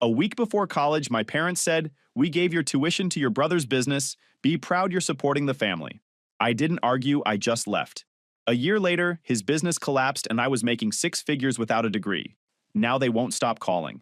A week before college, my parents said, "We gave your tuition to your brother's business. Be proud you're supporting the family." I didn't argue, I just left. A year later, his business collapsed and I was making six figures without a degree. Now they won't stop calling.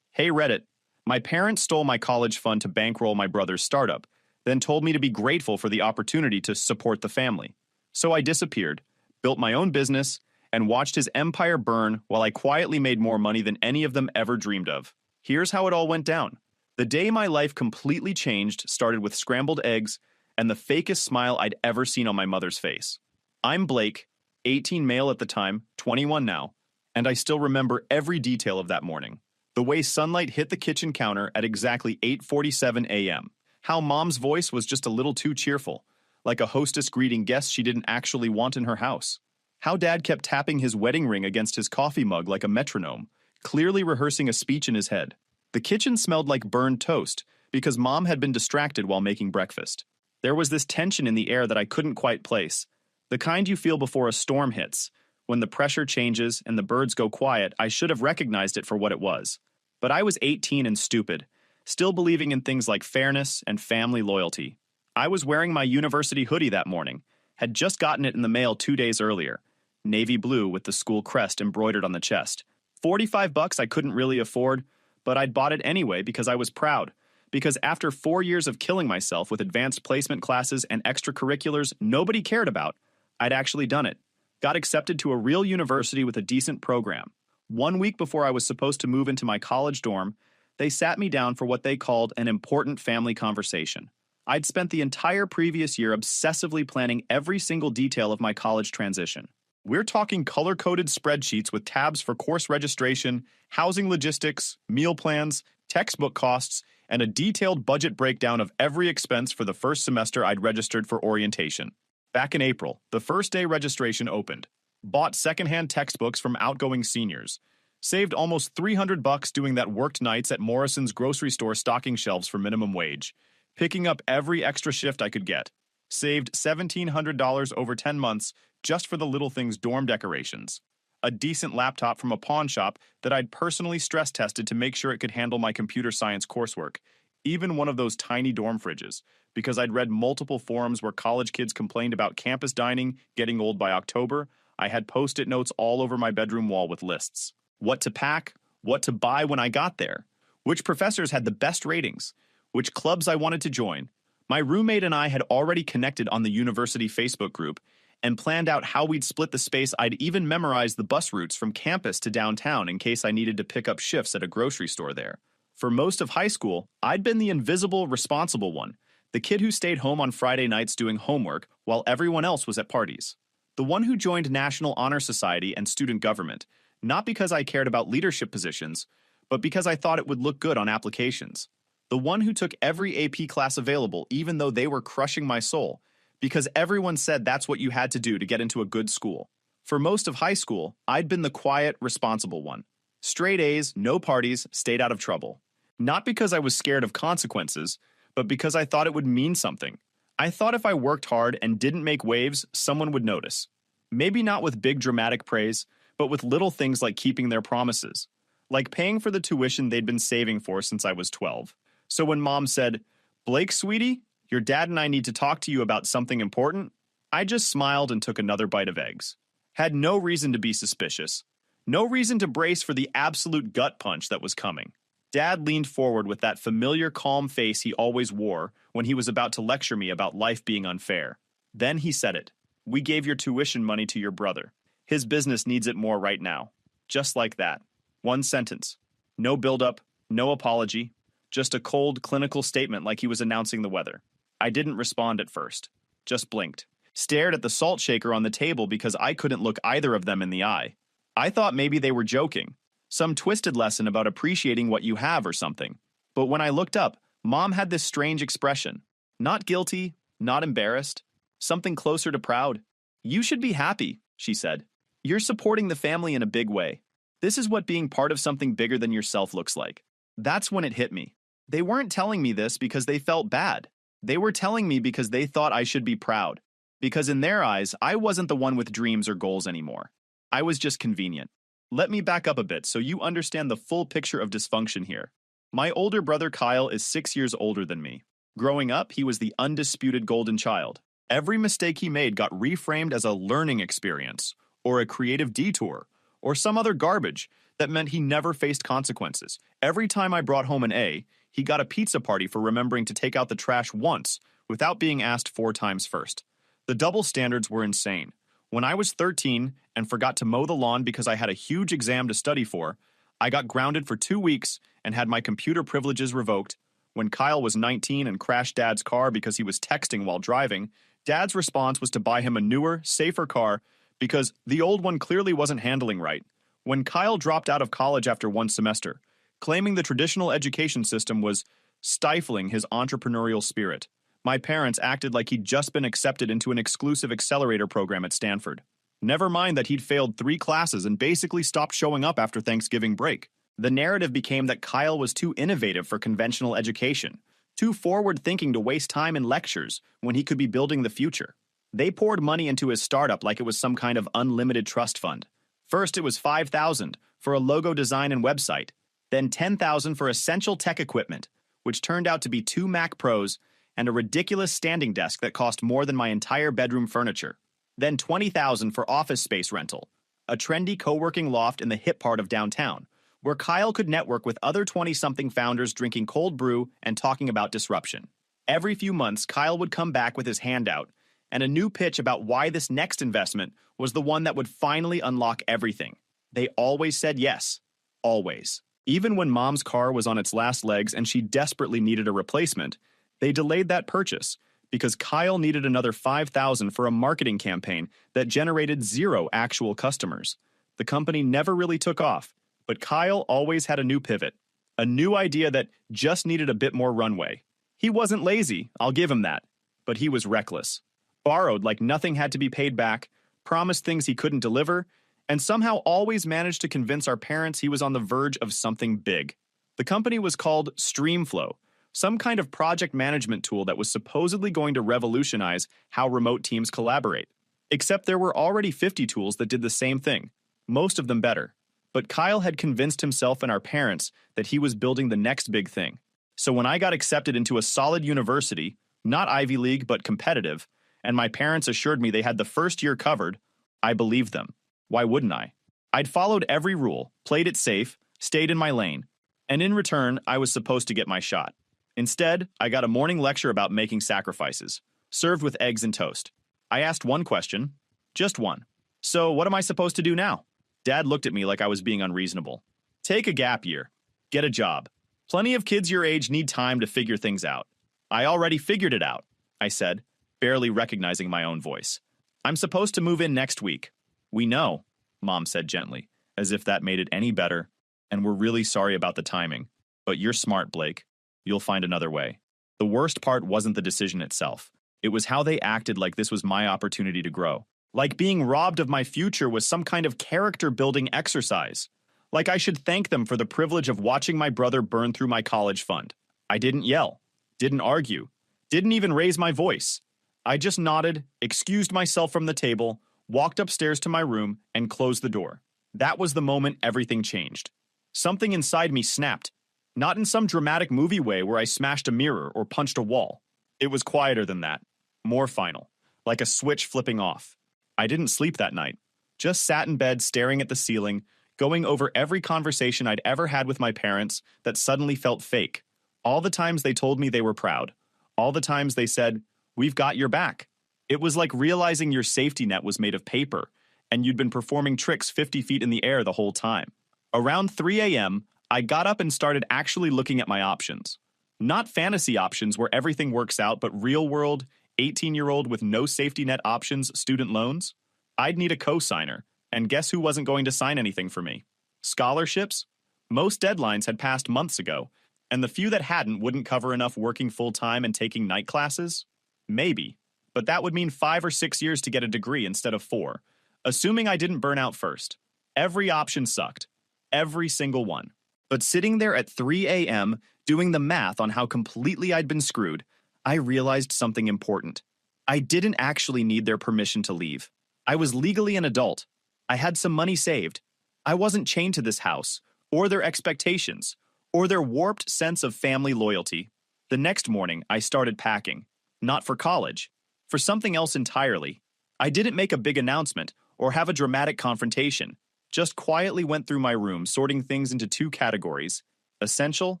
Hey Reddit, my parents stole my college fund to bankroll my brother's startup, then told me to be grateful for the opportunity to support the family. So I disappeared, built my own business, and watched his empire burn while I quietly made more money than any of them ever dreamed of. Here's how it all went down. The day my life completely changed started with scrambled eggs and the fakest smile I'd ever seen on my mother's face. I'm Blake, 18 male at the time, 21 now, and I still remember every detail of that morning. The way sunlight hit the kitchen counter at exactly 8:47 a.m. How mom's voice was just a little too cheerful, like a hostess greeting guests she didn't actually want in her house. How dad kept tapping his wedding ring against his coffee mug like a metronome, clearly rehearsing a speech in his head. The kitchen smelled like burned toast because mom had been distracted while making breakfast. There was this tension in the air that I couldn't quite place. The kind you feel before a storm hits. When the pressure changes and the birds go quiet, I should have recognized it for what it was. But I was 18 and stupid, still believing in things like fairness and family loyalty. I was wearing my university hoodie that morning, had just gotten it in the mail 2 days earlier. Navy blue with the school crest embroidered on the chest. $45 I couldn't really afford, but I'd bought it anyway because I was proud. Because after 4 years of killing myself with advanced placement classes and extracurriculars nobody cared about, I'd actually done it. Got accepted to a real university with a decent program. 1 week before I was supposed to move into my college dorm, they sat me down for what they called an important family conversation. I'd spent the entire previous year obsessively planning every single detail of my college transition. We're talking color-coded spreadsheets with tabs for course registration, housing logistics, meal plans, textbook costs, and a detailed budget breakdown of every expense for the first semester I'd registered for orientation. Back in April, the first day registration opened. Bought secondhand textbooks from outgoing seniors. Saved almost $300 doing that worked nights at Morrison's grocery store stocking shelves for minimum wage. Picking up every extra shift I could get. Saved $1,700 over 10 months just for the little things dorm decorations. A decent laptop from a pawn shop that I'd personally stress tested to make sure it could handle my computer science coursework. Even one of those tiny dorm fridges, because I'd read multiple forums where college kids complained about campus dining getting old by October. I had post-it notes all over my bedroom wall with lists. What to pack, what to buy when I got there, which professors had the best ratings, which clubs I wanted to join. My roommate and I had already connected on the university Facebook group and planned out how we'd split the space. I'd even memorized the bus routes from campus to downtown in case I needed to pick up shifts at a grocery store there. For most of high school, I'd been the invisible, responsible one, the kid who stayed home on Friday nights doing homework while everyone else was at parties. The one who joined National Honor Society and student government, not because I cared about leadership positions, but because I thought it would look good on applications. The one who took every AP class available even though they were crushing my soul, because everyone said that's what you had to do to get into a good school. For most of high school, I'd been the quiet, responsible one. Straight A's, no parties, stayed out of trouble. Not because I was scared of consequences, but because I thought it would mean something. I thought if I worked hard and didn't make waves, someone would notice. Maybe not with big dramatic praise, but with little things like keeping their promises. Like paying for the tuition they'd been saving for since I was 12. So when mom said, "Blake, sweetie, your dad and I need to talk to you about something important," I just smiled and took another bite of eggs. Had no reason to be suspicious. No reason to brace for the absolute gut punch that was coming. Dad leaned forward with that familiar calm face he always wore when he was about to lecture me about life being unfair. Then he said it. "We gave your tuition money to your brother. His business needs it more right now." Just like that. One sentence. No build-up, no apology, just a cold, clinical statement like he was announcing the weather. I didn't respond at first. Just blinked. Stared at the salt shaker on the table because I couldn't look either of them in the eye. I thought maybe they were joking. Some twisted lesson about appreciating what you have or something. But when I looked up, mom had this strange expression. Not guilty, not embarrassed. Something closer to proud. "You should be happy," she said. "You're supporting the family in a big way. This is what being part of something bigger than yourself looks like." That's when it hit me. They weren't telling me this because they felt bad. They were telling me because they thought I should be proud. Because in their eyes, I wasn't the one with dreams or goals anymore. I was just convenient. Let me back up a bit so you understand the full picture of dysfunction here. My older brother Kyle is 6 years older than me. Growing up, he was the undisputed golden child. Every mistake he made got reframed as a learning experience, or a creative detour, or some other garbage that meant he never faced consequences. Every time I brought home an A, he got a pizza party for remembering to take out the trash once without being asked 4 times first. The double standards were insane. When I was 13 and forgot to mow the lawn because I had a huge exam to study for, I got grounded for 2 weeks and had my computer privileges revoked. When Kyle was 19 and crashed Dad's car because he was texting while driving, Dad's response was to buy him a newer, safer car because the old one clearly wasn't handling right. When Kyle dropped out of college after 1 semester, claiming the traditional education system was stifling his entrepreneurial spirit, my parents acted like he'd just been accepted into an exclusive accelerator program at Stanford. Never mind that he'd failed 3 classes and basically stopped showing up after Thanksgiving break. The narrative became that Kyle was too innovative for conventional education, too forward-thinking to waste time in lectures when he could be building the future. They poured money into his startup like it was some kind of unlimited trust fund. First, it was $5,000 for a logo design and website, then $10,000 for essential tech equipment, which turned out to be 2 Mac Pros and a ridiculous standing desk that cost more than my entire bedroom furniture. Then $20,000 for office space rental, a trendy co-working loft in the hip part of downtown, where Kyle could network with other 20-something founders drinking cold brew and talking about disruption. Every few months, Kyle would come back with his hand out and a new pitch about why this next investment was the one that would finally unlock everything. They always said yes. Always. Even when Mom's car was on its last legs and she desperately needed a replacement, they delayed that purchase because Kyle needed another $5,000 for a marketing campaign that generated 0 actual customers. The company never really took off, but Kyle always had a new pivot, a new idea that just needed a bit more runway. He wasn't lazy, I'll give him that, but he was reckless. Borrowed like nothing had to be paid back, promised things he couldn't deliver, and somehow always managed to convince our parents he was on the verge of something big. The company was called Streamflow, some kind of project management tool that was supposedly going to revolutionize how remote teams collaborate. Except there were already 50 tools that did the same thing, most of them better. But Kyle had convinced himself and our parents that he was building the next big thing. So when I got accepted into a solid university, not Ivy League but competitive, and my parents assured me they had the first year covered, I believed them. Why wouldn't I? I'd followed every rule, played it safe, stayed in my lane, and in return, I was supposed to get my shot. Instead, I got a morning lecture about making sacrifices, served with eggs and toast. I asked one question, just one. So what am I supposed to do now? Dad looked at me like I was being unreasonable. Take a gap year. Get a job. Plenty of kids your age need time to figure things out. I already figured it out, I said, barely recognizing my own voice. I'm supposed to move in next week. We know, Mom said gently, as if that made it any better, and we're really sorry about the timing. But you're smart, Blake. You'll find another way. The worst part wasn't the decision itself. It was how they acted like this was my opportunity to grow. Like being robbed of my future was some kind of character-building exercise. Like I should thank them for the privilege of watching my brother burn through my college fund. I didn't yell, didn't argue, didn't even raise my voice. I just nodded, excused myself from the table, walked upstairs to my room, and closed the door. That was the moment everything changed. Something inside me snapped. Not in some dramatic movie way where I smashed a mirror or punched a wall. It was quieter than that. More final. Like a switch flipping off. I didn't sleep that night. Just sat in bed staring at the ceiling, going over every conversation I'd ever had with my parents that suddenly felt fake. All the times they told me they were proud. All the times they said, "We've got your back." It was like realizing your safety net was made of paper, and you'd been performing tricks 50 feet in the air the whole time. Around 3 a.m., I got up and started actually looking at my options. Not fantasy options where everything works out, but real-world, 18-year-old with no safety net options student loans. I'd need a co-signer, and guess who wasn't going to sign anything for me? Scholarships? Most deadlines had passed months ago, and the few that hadn't wouldn't cover enough working full-time and taking night classes? Maybe, but that would mean 5 or 6 years to get a degree instead of 4, assuming I didn't burn out first. Every option sucked. Every single one. But sitting there at 3 a.m., doing the math on how completely I'd been screwed, I realized something important. I didn't actually need their permission to leave. I was legally an adult. I had some money saved. I wasn't chained to this house, or their expectations, or their warped sense of family loyalty. The next morning, I started packing. Not for college. For something else entirely. I didn't make a big announcement or have a dramatic confrontation. Just quietly went through my room, sorting things into two categories: essential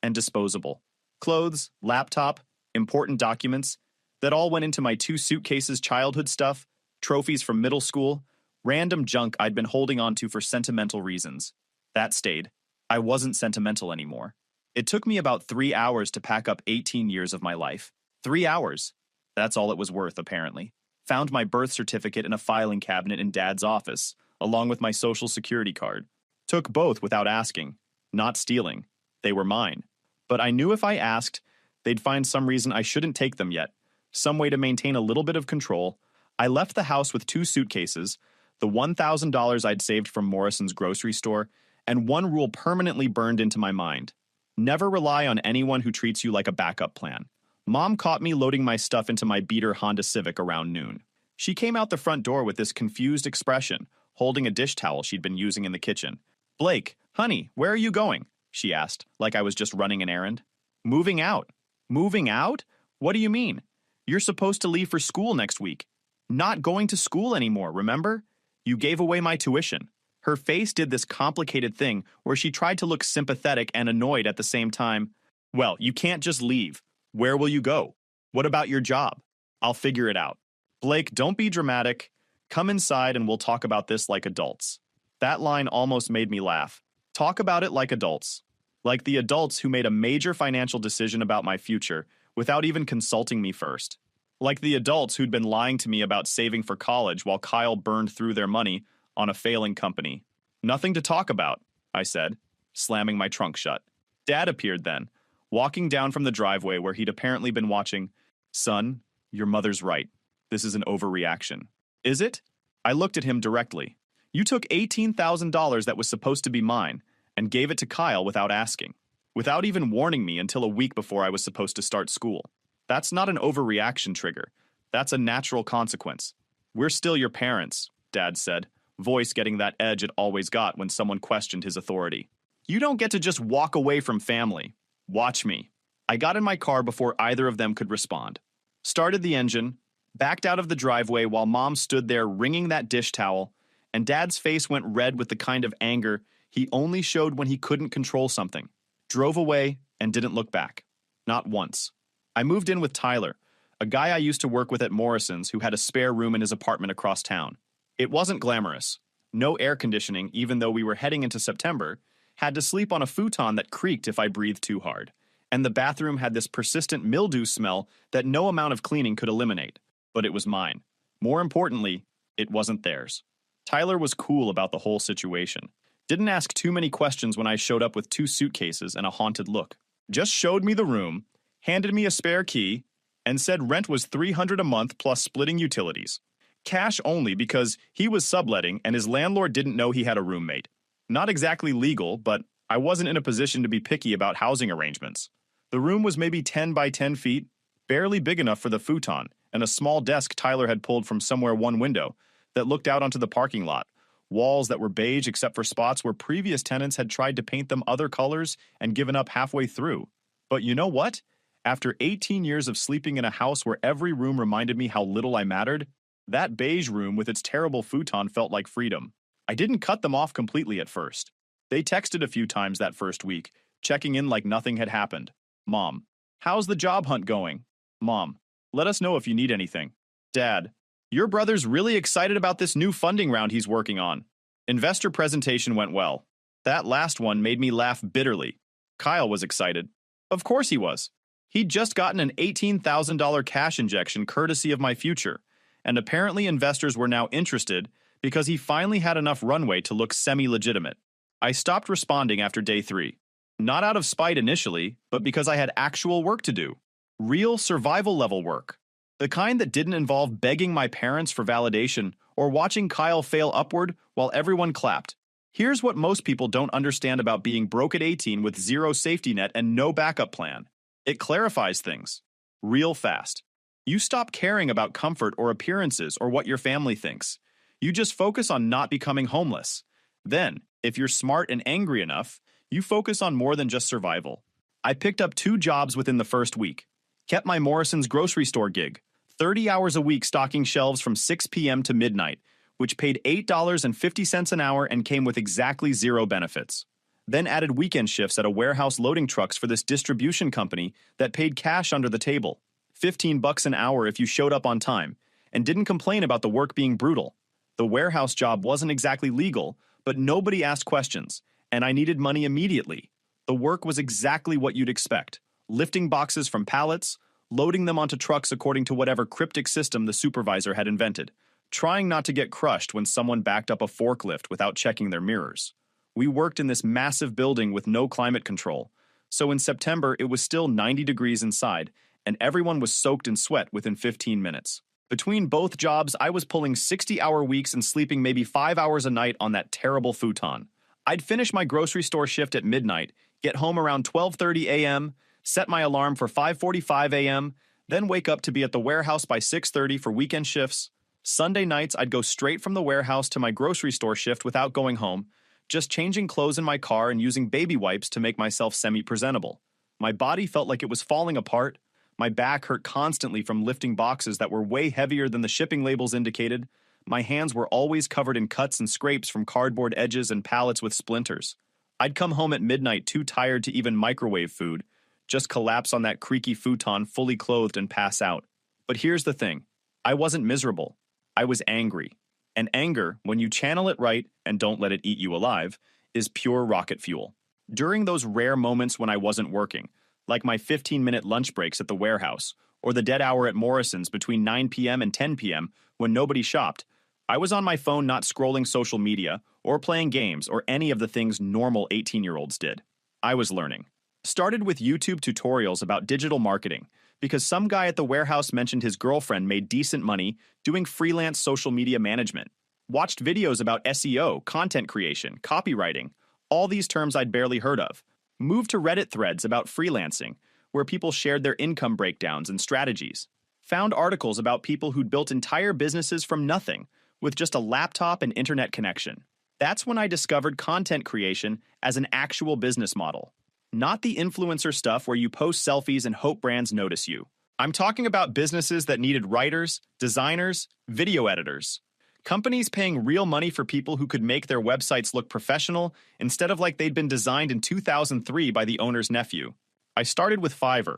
and disposable. Clothes, laptop, important documents. That all went into my 2 suitcases: childhood stuff, trophies from middle school, random junk I'd been holding on to for sentimental reasons. That stayed. I wasn't sentimental anymore. It took me about 3 hours to pack up 18 years of my life. 3 hours. That's all it was worth, apparently. Found my birth certificate in a filing cabinet in Dad's office, along with my social security card. Took both without asking. Not stealing. They were mine. But I knew if I asked, they'd find some reason I shouldn't take them yet. Some way to maintain a little bit of control. I left the house with 2 suitcases, the $1,000 I'd saved from Morrison's grocery store, and one rule permanently burned into my mind. Never rely on anyone who treats you like a backup plan. Mom caught me loading my stuff into my beater Honda Civic around noon. She came out the front door with this confused expression, holding a dish towel she'd been using in the kitchen. "Blake, honey, where are you going?" she asked, like I was just running an errand. "Moving out." "Moving out? What do you mean? You're supposed to leave for school next week." "Not going to school anymore, remember? You gave away my tuition." Her face did this complicated thing where she tried to look sympathetic and annoyed at the same time. "Well, you can't just leave. Where will you go? What about your job?" "I'll figure it out." "Blake, don't be dramatic. Come inside and we'll talk about this like adults." That line almost made me laugh. Talk about it like adults. Like the adults who made a major financial decision about my future without even consulting me first. Like the adults who'd been lying to me about saving for college while Kyle burned through their money on a failing company. "Nothing to talk about," I said, slamming my trunk shut. Dad appeared then, walking down from the driveway where he'd apparently been watching. "Son, your mother's right. This is an overreaction." "Is it?" I looked at him directly. "You took $18,000 that was supposed to be mine and gave it to Kyle without asking, without even warning me until a week before I was supposed to start school. That's not an overreaction trigger. That's a natural consequence. We're still your parents," Dad said, voice getting that edge it always got when someone questioned his authority. "You don't get to just walk away from family. Watch me." I got in my car before either of them could respond. Started the engine, backed out of the driveway while Mom stood there wringing that dish towel, and Dad's face went red with the kind of anger he only showed when he couldn't control something. Drove away and didn't look back. Not once. I moved in with Tyler, a guy I used to work with at Morrison's who had a spare room in his apartment across town. It wasn't glamorous. No air conditioning, even though we were heading into September. Had to sleep on a futon that creaked if I breathed too hard. And the bathroom had this persistent mildew smell that no amount of cleaning could eliminate. But it was mine. More importantly, it wasn't theirs. Tyler was cool about the whole situation. Didn't ask too many questions when I showed up with 2 suitcases and a haunted look. Just showed me the room, handed me a spare key, and said rent was $300 a month plus splitting utilities. Cash only because he was subletting and his landlord didn't know he had a roommate. Not exactly legal, but I wasn't in a position to be picky about housing arrangements. The room was maybe 10 by 10 feet, barely big enough for the futon, and a small desk Tyler had pulled from somewhere one window that looked out onto the parking lot. Walls that were beige except for spots where previous tenants had tried to paint them other colors and given up halfway through. But you know what? After 18 years of sleeping in a house where every room reminded me how little I mattered, that beige room with its terrible futon felt like freedom. I didn't cut them off completely at first. They texted a few times that first week, checking in like nothing had happened. Mom, how's the job hunt going? Mom, let us know if you need anything. Dad, your brother's really excited about this new funding round he's working on. Investor presentation went well. That last one made me laugh bitterly. Kyle was excited. Of course he was. He'd just gotten an $18,000 cash injection courtesy of my future, and apparently investors were now interested because he finally had enough runway to look semi-legitimate. I stopped responding after day 3. Not out of spite initially, but because I had actual work to do. Real survival-level work. The kind that didn't involve begging my parents for validation or watching Kyle fail upward while everyone clapped. Here's what most people don't understand about being broke at 18 with zero safety net and no backup plan. It clarifies things. Real fast. You stop caring about comfort or appearances or what your family thinks. You just focus on not becoming homeless. Then, if you're smart and angry enough, You focus on more than just survival. I picked up 2 jobs within the first week. Kept my Morrison's grocery store gig, 30 hours a week stocking shelves from 6 p.m. to midnight, which paid $8.50 an hour and came with exactly 0 benefits. Then added weekend shifts at a warehouse loading trucks for this distribution company that paid cash under the table, $15 an hour if you showed up on time, and didn't complain about the work being brutal. The warehouse job wasn't exactly legal, but nobody asked questions, and I needed money immediately. The work was exactly what you'd expect: lifting boxes from pallets, loading them onto trucks according to whatever cryptic system the supervisor had invented, trying not to get crushed when someone backed up a forklift without checking their mirrors. We worked in this massive building with no climate control, so in September it was still 90 degrees inside, and everyone was soaked in sweat within 15 minutes. Between both jobs, I was pulling 60-hour weeks and sleeping maybe 5 hours a night on that terrible futon. I'd finish my grocery store shift at midnight, get home around 12:30 a.m., set my alarm for 5:45 a.m., then wake up to be at the warehouse by 6:30 for weekend shifts. Sunday nights, I'd go straight from the warehouse to my grocery store shift without going home, just changing clothes in my car and using baby wipes to make myself semi-presentable. My body felt like it was falling apart. My back hurt constantly from lifting boxes that were way heavier than the shipping labels indicated. My hands were always covered in cuts and scrapes from cardboard edges and pallets with splinters. I'd come home at midnight too tired to even microwave food, just collapse on that creaky futon fully clothed and pass out. But here's the thing. I wasn't miserable. I was angry. And anger, when you channel it right and don't let it eat you alive, is pure rocket fuel. During those rare moments when I wasn't working, like my 15-minute lunch breaks at the warehouse, or the dead hour at Morrison's between 9 p.m. and 10 p.m. when nobody shopped, I was on my phone not scrolling social media or playing games or any of the things normal 18-year-olds did. I was learning. Started with YouTube tutorials about digital marketing because some guy at the warehouse mentioned his girlfriend made decent money doing freelance social media management. Watched videos about SEO, content creation, copywriting, all these terms I'd barely heard of. Moved to Reddit threads about freelancing, where people shared their income breakdowns and strategies. Found articles about people who'd built entire businesses from nothing, with just a laptop and internet connection. That's when I discovered content creation as an actual business model. Not the influencer stuff where you post selfies and hope brands notice you. I'm talking about businesses that needed writers, designers, video editors. Companies paying real money for people who could make their websites look professional instead of like they'd been designed in 2003 by the owner's nephew. I started with Fiverr.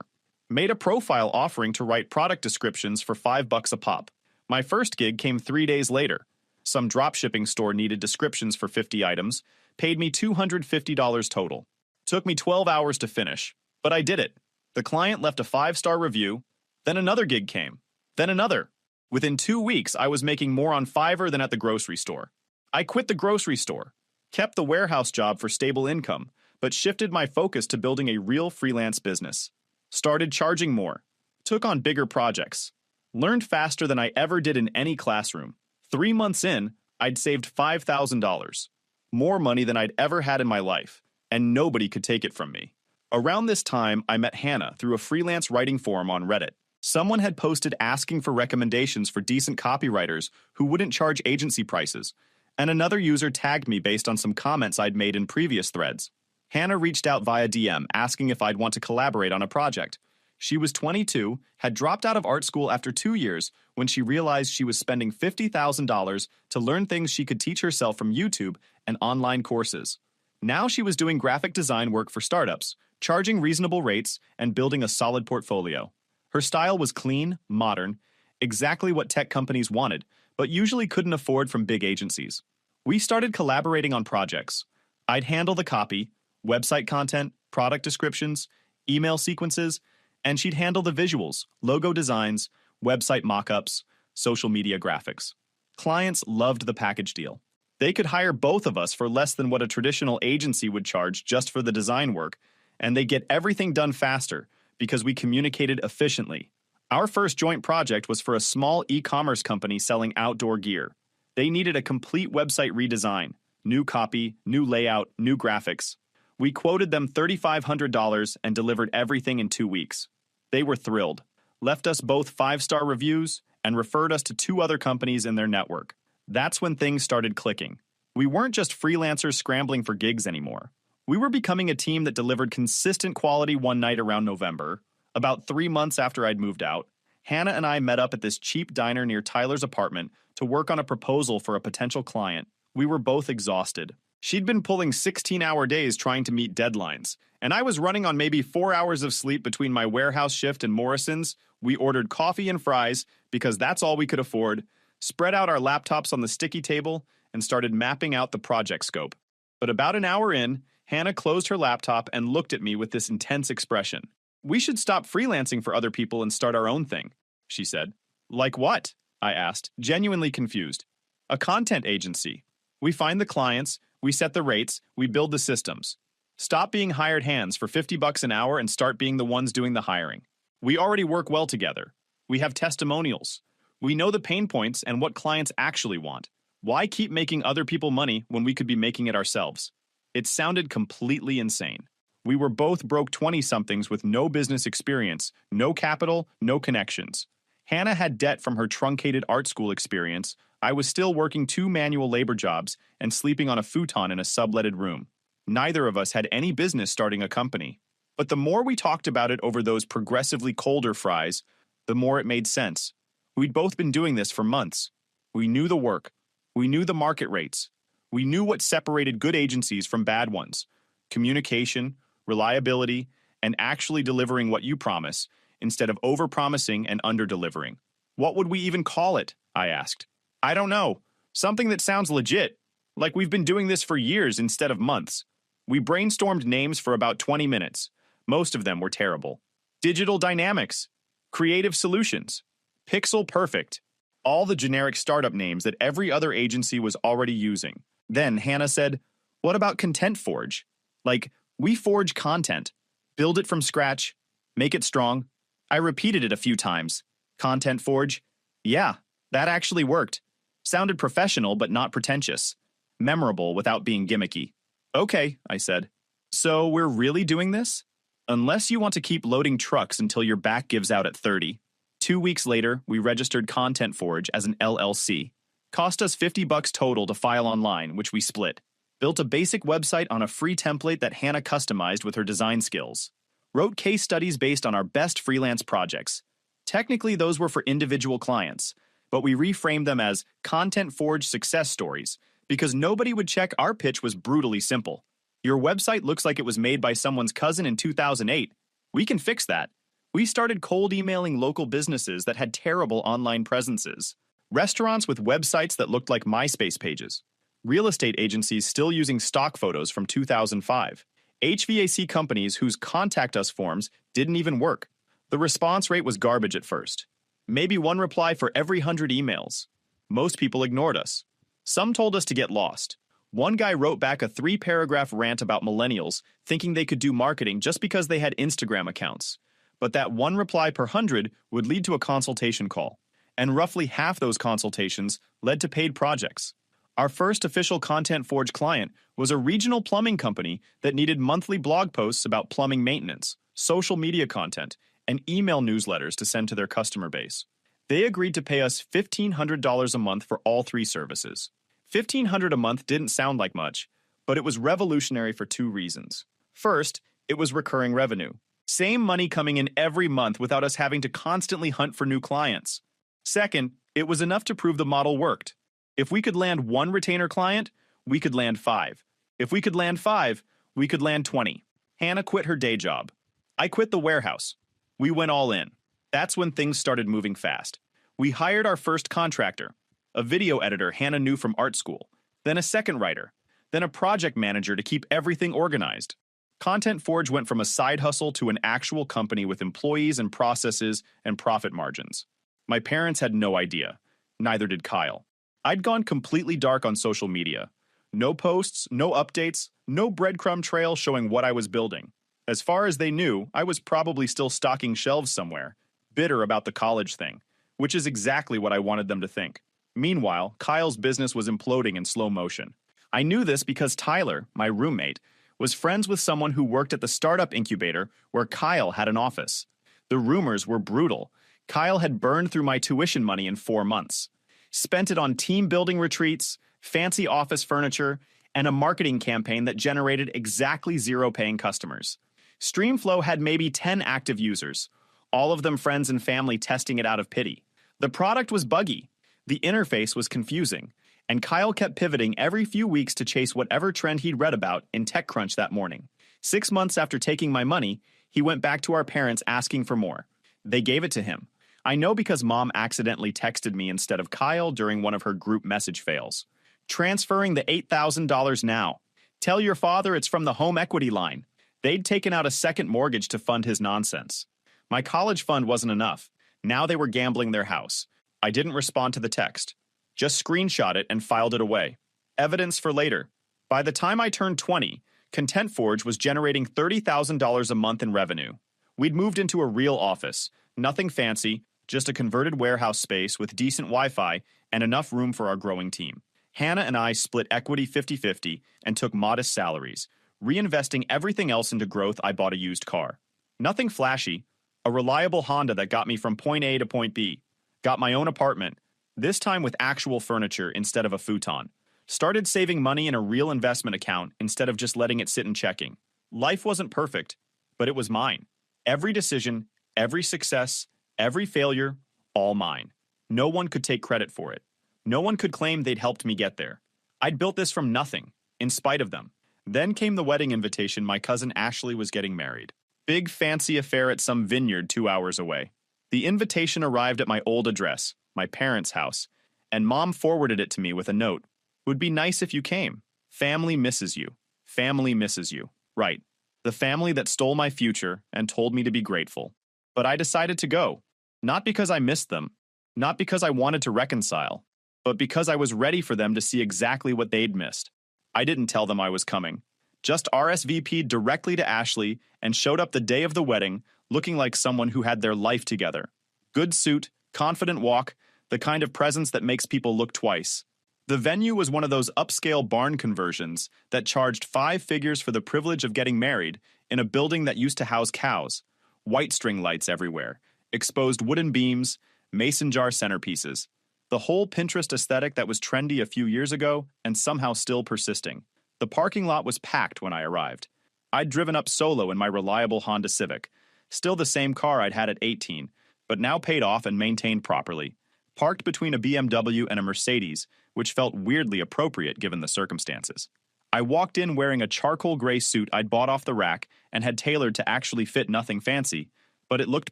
Made a profile offering to write product descriptions for $5 a pop. My first gig came 3 days later. Some dropshipping store needed descriptions for 50 items, paid me $250 total. Took me 12 hours to finish, but I did it. The client left a 5-star review, then another gig came, then another. Within 2 weeks, I was making more on Fiverr than at the grocery store. I quit the grocery store, kept the warehouse job for stable income, but shifted my focus to building a real freelance business. Started charging more, took on bigger projects, learned faster than I ever did in any classroom. 3 months in, I'd saved $5,000, more money than I'd ever had in my life, and nobody could take it from me. Around this time, I met Hannah through a freelance writing forum on Reddit. Someone had posted asking for recommendations for decent copywriters who wouldn't charge agency prices, and another user tagged me based on some comments I'd made in previous threads. Hannah reached out via DM asking if I'd want to collaborate on a project. She was 22, had dropped out of art school after 2 years when she realized she was spending $50,000 to learn things she could teach herself from YouTube and online courses. Now she was doing graphic design work for startups, charging reasonable rates, and building a solid portfolio. Her style was clean, modern, exactly what tech companies wanted, but usually couldn't afford from big agencies. We started collaborating on projects. I'd handle the copy, website content, product descriptions, email sequences, and she'd handle the visuals, logo designs, website mockups, social media graphics. Clients loved the package deal. They could hire both of us for less than what a traditional agency would charge just for the design work, and they get everything done faster because we communicated efficiently. Our first joint project was for a small e-commerce company selling outdoor gear. They needed a complete website redesign, new copy, new layout, new graphics. We quoted them $3,500 and delivered everything in 2 weeks. They were thrilled, left us both 5-star reviews, and referred us to 2 other companies in their network. That's when things started clicking. We weren't just freelancers scrambling for gigs anymore. We were becoming a team that delivered consistent quality one night around November. About 3 months after I'd moved out, Hannah and I met up at this cheap diner near Tyler's apartment to work on a proposal for a potential client. We were both exhausted. She'd been pulling 16-hour days trying to meet deadlines, and I was running on maybe 4 hours of sleep between my warehouse shift and Morrison's. We ordered coffee and fries because that's all we could afford, spread out our laptops on the sticky table, and started mapping out the project scope. But about an hour in, Hannah closed her laptop and looked at me with this intense expression. "We should stop freelancing for other people and start our own thing," she said. "Like what?" I asked, genuinely confused. "A content agency. We find the clients, we set the rates, we build the systems. Stop being hired hands for $50 an hour and start being the ones doing the hiring. We already work well together. We have testimonials. We know the pain points and what clients actually want. Why keep making other people money when we could be making it ourselves?" It sounded completely insane. We were both broke 20-somethings with no business experience, no capital, no connections. Hannah had debt from her truncated art school experience. I was still working 2 manual labor jobs and sleeping on a futon in a subletted room. Neither of us had any business starting a company. But the more we talked about it over those progressively colder fries, the more it made sense. We'd both been doing this for months. We knew the work. We knew the market rates. We knew what separated good agencies from bad ones: communication, reliability, and actually delivering what you promise, instead of overpromising and underdelivering. "What would we even call it?" I asked. "I don't know. Something that sounds legit, like we've been doing this for years instead of months." We brainstormed names for about 20 minutes. Most of them were terrible. Digital Dynamics, Creative Solutions, Pixel Perfect, all the generic startup names that every other agency was already using. Then Hannah said, "What about Content Forge? Like, we forge content, build it from scratch, make it strong." I repeated it a few times. Content Forge? Yeah, that actually worked. Sounded professional but not pretentious. Memorable without being gimmicky. "Okay," I said. "So we're really doing this? Unless you want to keep loading trucks until your back gives out at 30. 2 weeks later, we registered Content Forge as an LLC. Cost us $50 total to file online, which we split. Built a basic website on a free template that Hannah customized with her design skills. Wrote case studies based on our best freelance projects. Technically, those were for individual clients, but we reframed them as Content Forge success stories because nobody would check our pitch was brutally simple. "Your website looks like it was made by someone's cousin in 2008. We can fix that." We started cold emailing local businesses that had terrible online presences. Restaurants with websites that looked like MySpace pages. Real estate agencies still using stock photos from 2005. HVAC companies whose contact us forms didn't even work. The response rate was garbage at first. Maybe one reply for every 100 emails. Most people ignored us. Some told us to get lost. One guy wrote back a 3-paragraph rant about millennials, thinking they could do marketing just because they had Instagram accounts. But that one reply per 100 would lead to a consultation call. And roughly half those consultations led to paid projects. Our first official Content Forge client was a regional plumbing company that needed monthly blog posts about plumbing maintenance, social media content, and email newsletters to send to their customer base. They agreed to pay us $1,500 a month for all 3 services. $1,500 a month didn't sound like much, but it was revolutionary for 2 reasons. First, it was recurring revenue. Same money coming in every month without us having to constantly hunt for new clients. Second, it was enough to prove the model worked. If we could land 1 retainer client, we could land 5. If we could land 5, we could land 20. Hannah quit her day job. I quit the warehouse. We went all in. That's when things started moving fast. We hired our first contractor, a video editor Hannah knew from art school, then a second writer, then a project manager to keep everything organized. Content Forge went from a side hustle to an actual company with employees and processes and profit margins. My parents had no idea. Neither did Kyle. I'd gone completely dark on social media. No posts, no updates, no breadcrumb trail showing what I was building. As far as they knew, I was probably still stocking shelves somewhere, bitter about the college thing, which is exactly what I wanted them to think. Meanwhile, Kyle's business was imploding in slow motion. I knew this because Tyler, my roommate, was friends with someone who worked at the startup incubator where Kyle had an office. The rumors were brutal. Kyle had burned through my tuition money in 4 months. Spent it on team building retreats, fancy office furniture, and a marketing campaign that generated exactly 0 paying customers. Streamflow had maybe 10 active users, all of them friends and family testing it out of pity. The product was buggy, the interface was confusing, and Kyle kept pivoting every few weeks to chase whatever trend he'd read about in TechCrunch that morning. 6 months after taking my money, he went back to our parents asking for more. They gave it to him. I know because Mom accidentally texted me instead of Kyle during one of her group message fails. Transferring the $8,000 now. Tell your father it's from the home equity line. They'd taken out a second mortgage to fund his nonsense. My college fund wasn't enough. Now they were gambling their house. I didn't respond to the text. Just screenshot it and filed it away. Evidence for later. By the time I turned 20, ContentForge was generating $30,000 a month in revenue. We'd moved into a real office. Nothing fancy, just a converted warehouse space with decent Wi-Fi and enough room for our growing team. Hannah and I split equity 50-50 and took modest salaries. Reinvesting everything else into growth, I bought a used car. Nothing flashy, a reliable Honda that got me from point A to point B. Got my own apartment, this time with actual furniture instead of a futon. Started saving money in a real investment account instead of just letting it sit in checking. Life wasn't perfect, but it was mine. Every decision, every success, every failure, all mine. No one could take credit for it. No one could claim they'd helped me get there. I'd built this from nothing, in spite of them. Then came the wedding invitation. My cousin Ashley was getting married. Big fancy affair at some vineyard 2 hours away. The invitation arrived at my old address, my parents' house, and Mom forwarded it to me with a note. Would be nice if you came. Family misses you. Family misses you. Right. The family that stole my future and told me to be grateful. But I decided to go. Not because I missed them. Not because I wanted to reconcile. But because I was ready for them to see exactly what they'd missed. I didn't tell them I was coming. Just RSVP'd directly to Ashley and showed up the day of the wedding looking like someone who had their life together. Good suit, confident walk, the kind of presence that makes people look twice. The venue was one of those upscale barn conversions that charged 5 figures for the privilege of getting married in a building that used to house cows. White string lights everywhere, exposed wooden beams, mason jar centerpieces. The whole Pinterest aesthetic that was trendy a few years ago and somehow still persisting. The parking lot was packed when I arrived. I'd driven up solo in my reliable Honda Civic, still the same car I'd had at 18, but now paid off and maintained properly. Parked between a BMW and a Mercedes, which felt weirdly appropriate given the circumstances. I walked in wearing a charcoal gray suit I'd bought off the rack and had tailored to actually fit nothing fancy, but it looked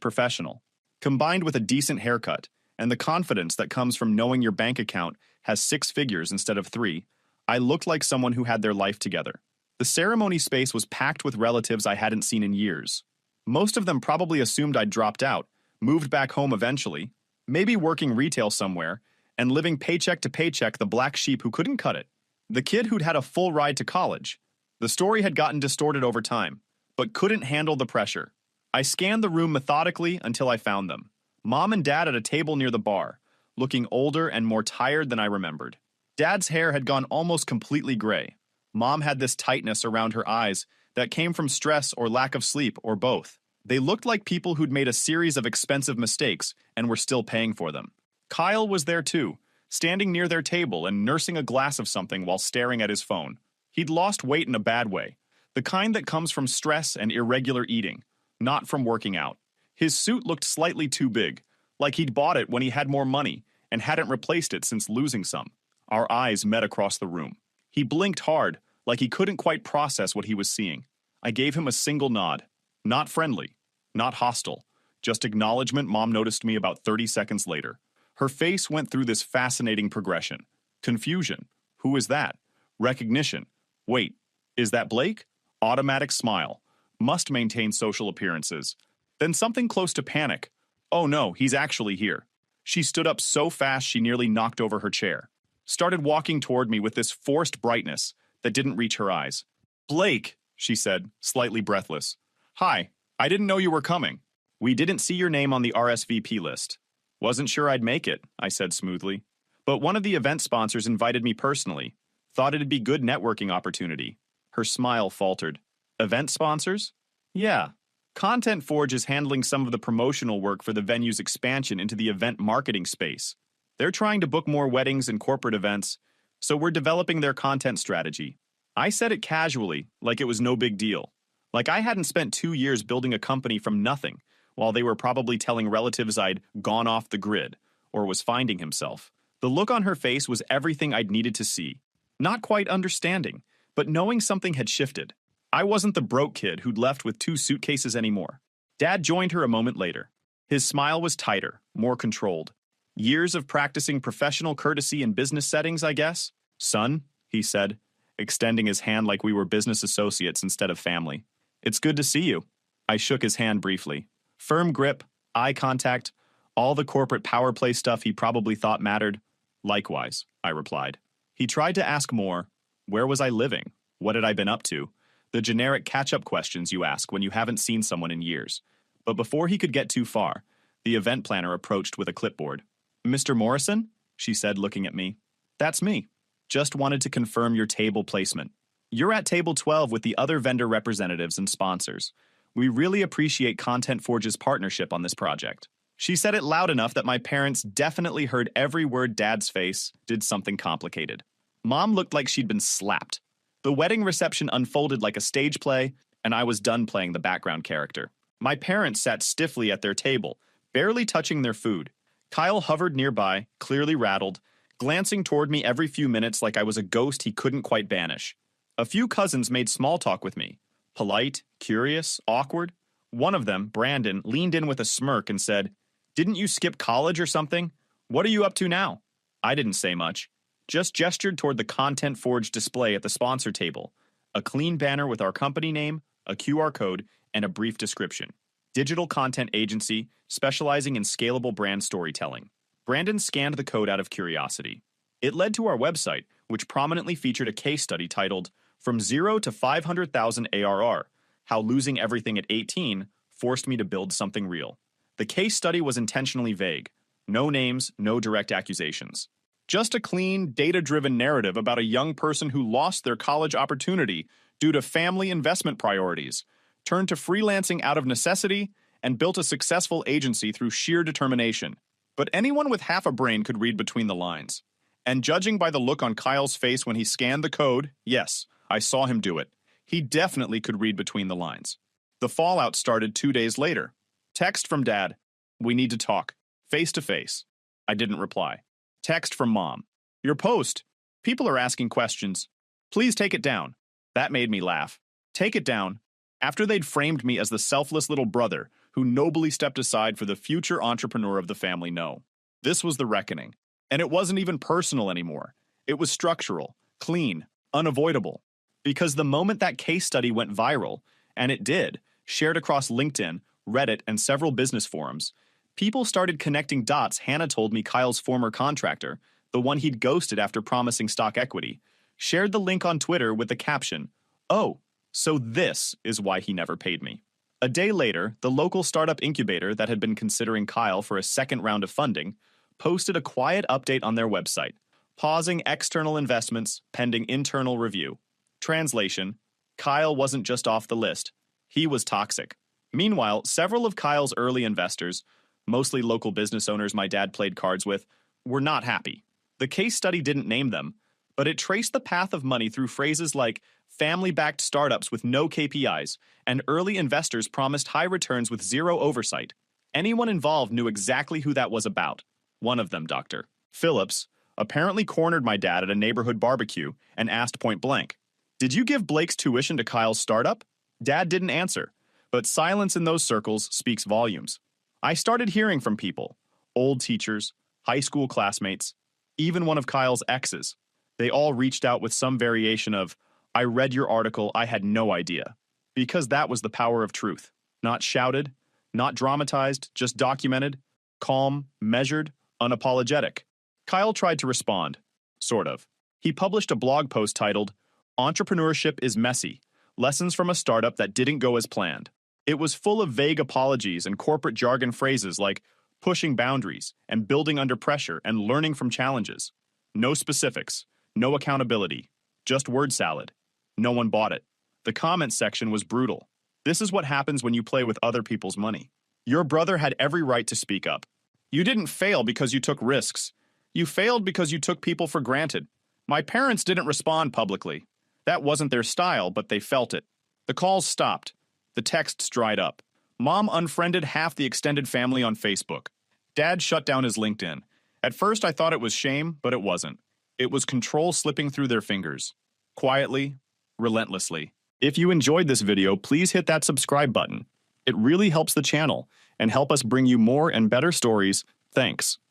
professional. Combined with a decent haircut, and the confidence that comes from knowing your bank account has 6 figures instead of 3, I looked like someone who had their life together. The ceremony space was packed with relatives I hadn't seen in years. Most of them probably assumed I'd dropped out, moved back home eventually, maybe working retail somewhere, and living paycheck to paycheck, the black sheep who couldn't cut it. The kid who'd had a full ride to college. The story had gotten distorted over time, but couldn't handle the pressure. I scanned the room methodically until I found them. Mom and Dad at a table near the bar, looking older and more tired than I remembered. Dad's hair had gone almost completely gray. Mom had this tightness around her eyes that came from stress or lack of sleep or both. They looked like people who'd made a series of expensive mistakes and were still paying for them. Kyle was there too, standing near their table and nursing a glass of something while staring at his phone. He'd lost weight in a bad way, the kind that comes from stress and irregular eating, not from working out. His suit looked slightly too big, like he'd bought it when he had more money and hadn't replaced it since losing some. Our eyes met across the room. He blinked hard, like he couldn't quite process what he was seeing. I gave him a single nod. Not friendly, not hostile, just acknowledgement. Mom noticed me about 30 seconds later. Her face went through this fascinating progression. Confusion. Who is that? Recognition. Wait, is that Blake? Automatic smile. Must maintain social appearances. Then something close to panic. Oh no, he's actually here. She stood up so fast she nearly knocked over her chair. Started walking toward me with this forced brightness that didn't reach her eyes. Blake, she said, slightly breathless. Hi, I didn't know you were coming. We didn't see your name on the RSVP list. Wasn't sure I'd make it, I said smoothly. But one of the event sponsors invited me personally. Thought it'd be good networking opportunity. Her smile faltered. Event sponsors? Yeah. ContentForge is handling some of the promotional work for the venue's expansion into the event marketing space. They're trying to book more weddings and corporate events, so we're developing their content strategy. I said it casually, like it was no big deal. Like I hadn't spent 2 years building a company from nothing, while they were probably telling relatives I'd gone off the grid, or was finding himself. The look on her face was everything I'd needed to see. Not quite understanding, but knowing something had shifted. I wasn't the broke kid who'd left with 2 suitcases anymore. Dad joined her a moment later. His smile was tighter, more controlled. Years of practicing professional courtesy in business settings, I guess? Son, he said, extending his hand like we were business associates instead of family. It's good to see you. I shook his hand briefly. Firm grip, eye contact, all the corporate power play stuff he probably thought mattered. Likewise, I replied. He tried to ask more. Where was I living? What had I been up to? The generic catch-up questions you ask when you haven't seen someone in years. But before he could get too far, the event planner approached with a clipboard. Mr. Morrison? She said, looking at me. That's me. Just wanted to confirm your table placement. You're at table 12 with the other vendor representatives and sponsors. We really appreciate Content Forge's partnership on this project. She said it loud enough that my parents definitely heard every word. Dad's face did something complicated. Mom looked like she'd been slapped. The wedding reception unfolded like a stage play, and I was done playing the background character. My parents sat stiffly at their table, barely touching their food. Kyle hovered nearby, clearly rattled, glancing toward me every few minutes like I was a ghost he couldn't quite banish. A few cousins made small talk with me. Polite, curious, awkward. One of them, Brandon, leaned in with a smirk and said, "Didn't you skip college or something? What are you up to now?" I didn't say much, just gestured toward the Content Forge display at the sponsor table, a clean banner with our company name, a QR code, and a brief description. Digital content agency specializing in scalable brand storytelling. Brandon scanned the code out of curiosity. It led to our website, which prominently featured a case study titled From 0 to 500,000 ARR, How Losing Everything at 18 Forced Me to Build Something Real. The case study was intentionally vague. No names, no direct accusations. Just a clean, data-driven narrative about a young person who lost their college opportunity due to family investment priorities, turned to freelancing out of necessity, and built a successful agency through sheer determination. But anyone with half a brain could read between the lines. And judging by the look on Kyle's face when he scanned the code, yes, I saw him do it. He definitely could read between the lines. The fallout started 2 days later. Text from Dad. We need to talk. Face to face. I didn't reply. Text from Mom. Your post. People are asking questions. Please take it down. That made me laugh. Take it down. After they'd framed me as the selfless little brother who nobly stepped aside for the future entrepreneur of the family. No. This was the reckoning. And it wasn't even personal anymore. It was structural, clean, unavoidable. Because the moment that case study went viral, and it did, shared across LinkedIn, Reddit, and several business forums, people started connecting dots. Hannah told me Kyle's former contractor, the one he'd ghosted after promising stock equity, shared the link on Twitter with the caption, "Oh, so this is why he never paid me." A day later, the local startup incubator that had been considering Kyle for a second round of funding posted a quiet update on their website, pausing external investments pending internal review. Translation: Kyle wasn't just off the list, he was toxic. Meanwhile, several of Kyle's early investors, mostly local business owners my dad played cards with, were not happy. The case study didn't name them, but it traced the path of money through phrases like family-backed startups with no KPIs, and early investors promised high returns with zero oversight. Anyone involved knew exactly who that was about. One of them, Dr. Phillips, apparently cornered my dad at a neighborhood barbecue and asked point blank, "Did you give Blake's tuition to Kyle's startup?" Dad didn't answer, but silence in those circles speaks volumes. I started hearing from people, old teachers, high school classmates, even one of Kyle's exes. They all reached out with some variation of, "I read your article, I had no idea." Because that was the power of truth. Not shouted, not dramatized, just documented, calm, measured, unapologetic. Kyle tried to respond. Sort of. He published a blog post titled, "Entrepreneurship is Messy. Lessons from a Startup That Didn't Go as Planned." It was full of vague apologies and corporate jargon phrases like pushing boundaries and building under pressure and learning from challenges. No specifics, no accountability, just word salad. No one bought it. The comments section was brutal. This is what happens when you play with other people's money. Your brother had every right to speak up. You didn't fail because you took risks. You failed because you took people for granted. My parents didn't respond publicly. That wasn't their style, but they felt it. The calls stopped. The texts dried up. Mom unfriended half the extended family on Facebook. Dad shut down his LinkedIn. At first, I thought it was shame, but it wasn't. It was control slipping through their fingers. Quietly, relentlessly. If you enjoyed this video, please hit that subscribe button. It really helps the channel and help us bring you more and better stories. Thanks.